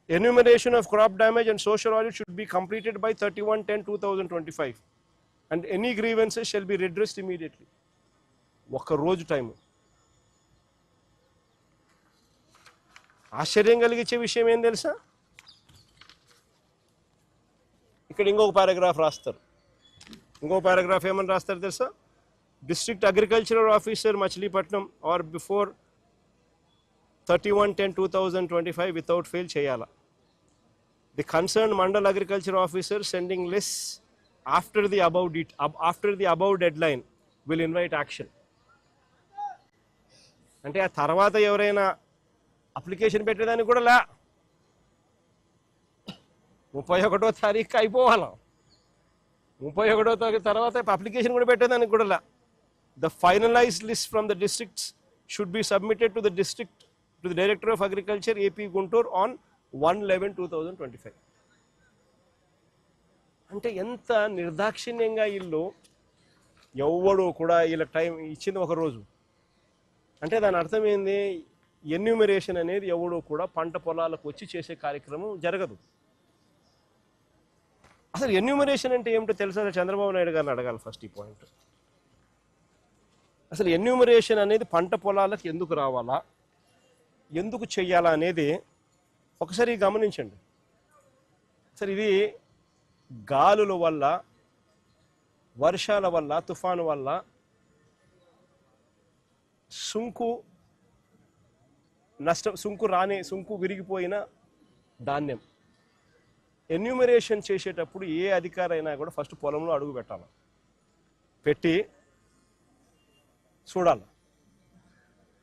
Enumeration of crop damage and social audit should be completed by 31/10/2025 and any grievances shall be redressed immediately. ఒక్క రోజు time. ఆశ్చర్యం కలిగించే విషయం ఏం తెలుసా, ఇక్కడ ఇంకొక పారాగ్రాఫ్ రాస్తారు. ఇంకొక పారాగ్రాఫ్ ఏమని రాస్తారు తెలుసా, district agricultural officer Machilipatnam or before 31/10/2025 without fail చేయాలా. The concern mandal agriculture officer sending list after the above deadline will invite action. అంటే ఆ తర్వాత ఎవరైనా అప్లికేషన్ పెట్టేదానికి కూడా 31వ తారీఖు అయిపోవాలా, 31వ తారీఖు తర్వాత అప్లికేషన్ కూడా పెట్టేదానికి కూడా The finalized list from the districts should be submitted to the Director of Agriculture AP Guntur on 1/11/2025. అంటే ఎంత నిర్దాక్షిణ్యంగా వీళ్ళు ఎవడు కూడా వీళ్ళ టైం ఇచ్చింది ఒక రోజు. అంటే దాని అర్థం ఏంది, ఎన్యూమరేషన్ అనేది ఎవడు కూడా పంట పొలాలకు వచ్చి చేసే కార్యక్రమం జరగదు. అసలు ఎన్యూమరేషన్ అంటే ఏమిటో తెలుసా, చంద్రబాబు నాయుడు గారిని అడగాలి ఫస్ట్ ఈ పాయింట్. అసలు ఎన్యూమరేషన్ అనేది పంట పొలాలకు ఎందుకు రావాలా, ఎందుకు చెయ్యాలా అనేది ఒకసారి గమనించండి. సరే, ఇది గాలుల వల్ల, వర్షాల వల్ల, తుఫాను వల్ల సుంకు విరిగిపోయిన ధాన్యం ఎన్యూమరేషన్ చేసేటప్పుడు ఏ అధికారి అయినా కూడా ఫస్ట్ పొలంలో అడుగు పెట్టాలి, పెట్టి చూడాలి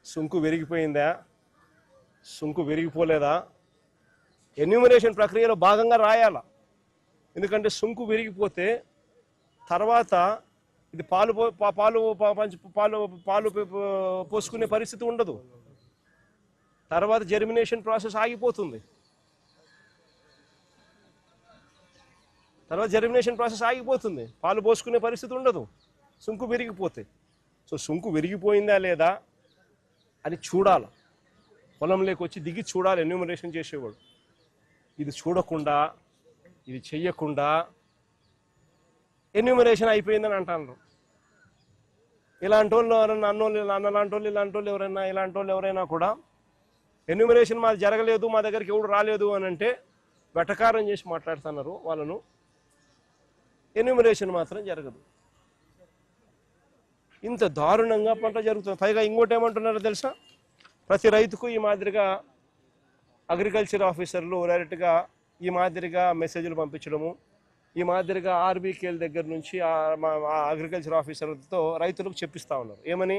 సుంకు విరిగిపోయిందా, సుంకు విరిగిపోలేదా, ఎన్యూమరేషన్ ప్రక్రియలో భాగంగా రాయాల. ఎందుకంటే సుంకు విరిగిపోతే తర్వాత ఇది పాలు పోసుకునే పరిస్థితి ఉండదు, తర్వాత జర్మినేషన్ ప్రాసెస్ ఆగిపోతుంది, పాలు పోసుకునే పరిస్థితి ఉండదు సుంకు విరిగిపోతే. సో సుంకు విరిగిపోయిందా లేదా అని చూడాలి, పొలంలోకి వచ్చి దిగి చూడాలి ఎన్యూమరేషన్ చేసేవాడు. ఇది చూడకుండా, ఇది చెయ్యకుండా ఎన్యూమరేషన్ అయిపోయిందని అంటారు. ఇలాంటి వాళ్ళు ఎవరైనా ఇలాంటి వాళ్ళు ఎవరైనా కూడా ఎన్యూమరేషన్ మాది జరగలేదు, మా దగ్గరికి ఎవడు రాలేదు అని అంటే వెటకారం చేసి మాట్లాడుతున్నారు వాళ్ళను. ఎన్యూమరేషన్ మాత్రం జరగదు. ఇంత దారుణంగా పంట జరుగుతుంది. పైగా ఇంకోటి ఏమంటున్నారో తెలుసా, ప్రతి రైతుకు ఈ మాదిరిగా అగ్రికల్చర్ ఆఫీసర్లు డైరెక్ట్గా ఈ మాదిరిగా మెసేజ్లు పంపించడము, ఈ మాదిరిగా ఆర్బీకేల దగ్గర నుంచి అగ్రికల్చర్ ఆఫీసర్తో రైతులకు చెప్పిస్తూ ఉన్నారు. ఏమని,